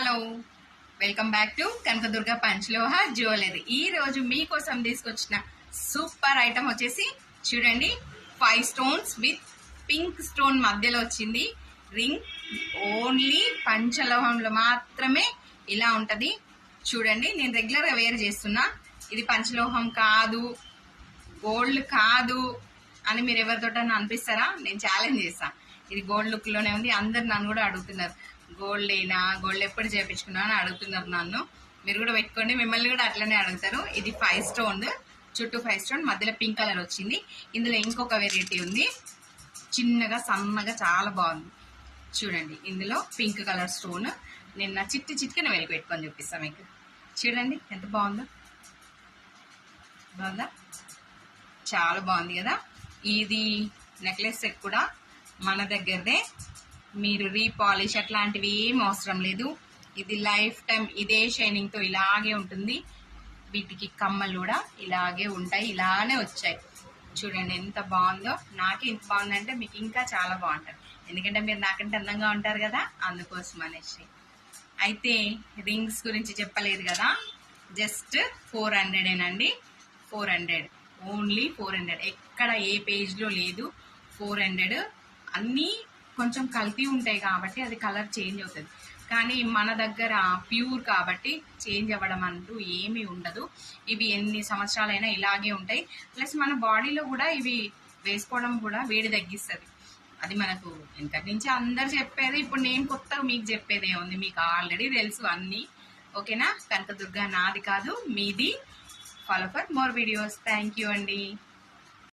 Hello, welcome back to Kanakadurga Panchaloha jewellery. ఈ రోజు మీకోసం తీసుకొచ్చిన సూపర్ ఐటమ్ వచ్చేసి చూడండి, 5 స్టోన్స్ విత్ పింక్ స్టోన్ మధ్యలో వచ్చింది రింగ్. ఓన్లీ పంచలోహంలో మాత్రమే ఇలా ఉంటది. చూడండి, నేను రెగ్యులర్ గా వేర్ చేస్తున్నా. ఇది పంచలోహం కాదు, గోల్డ్ కాదు అని మీరు ఎవరితోటన్నా అనిపిస్తారా? నేను ఛాలెంజ్ చేస్తాను, ఇది గోల్డ్ లుక్ లోనే ఉంది. అందరు నన్ను కూడా అడుగుతున్నారు, గోల్డ్ ఎప్పుడు చేయించుకున్నా అని అడుగుతున్నారు నన్ను. మీరు కూడా పెట్టుకోండి, మిమ్మల్ని కూడా అట్లనే అడుగుతారు. ఇది 5 స్టోన్, చుట్టూ 5 స్టోన్, మధ్యలో పింక్ కలర్ వచ్చింది. ఇందులో ఇంకొక వెరైటీ ఉంది, చిన్నగా సన్నగా చాలా బాగుంది. చూడండి, ఇందులో పింక్ కలర్ స్టోన్. నిన్న చిట్టిన వెళ్ళి పెట్టుకొని చూపిస్తాను మీకు. చూడండి ఎంత బాగుందా, చాలా బాగుంది కదా. ఇది నెక్లెస్ సెట్ కూడా మన దగ్గరదే, మీరు రీపాలిష్ అట్లాంటివి ఏం అవసరం లేదు. ఇది లైఫ్ టైం ఇదే షైనింగ్తో ఇలాగే ఉంటుంది. వీటికి కమ్మలు కూడా ఇలాగే ఉంటాయి, ఇలానే వచ్చాయి. చూడండి ఎంత బాగుందో. నాకే ఇంత బాగుందంటే మీకు ఇంకా చాలా బాగుంటుంది, ఎందుకంటే మీరు నాకంటే అందంగా ఉంటారు కదా, అందుకోసం అనేసి. అయితే రింగ్స్ గురించి చెప్పలేదు కదా, జస్ట్ 400 400, ఓన్లీ 400. ఎక్కడ ఏ పేజ్లో లేదు. 400. అన్నీ కొంచెం కల్తీ ఉంటాయి కాబట్టి అది కలర్ చేంజ్ అవుతుంది, కానీ మన దగ్గర ప్యూర్ కాబట్టి చేంజ్ అవ్వడం అంటూ ఏమీ ఉండదు. ఇవి ఎన్ని సంవత్సరాలైనా ఇలాగే ఉంటాయి. ప్లస్ మన బాడీలో కూడా ఇవి వేసుకోవడం కూడా వేడి తగ్గిస్తుంది. అది మనకు ఇంతకు నుంచి అందరు చెప్పేది. ఇప్పుడు నేను కొత్తగా మీకు చెప్పేది ఏముంది, మీకు ఆల్రెడీ తెలుసు అన్నీ. ఓకేనా? కనకదుర్గ నాది కాదు, మీది. Follow for more videos. Thank you అండి.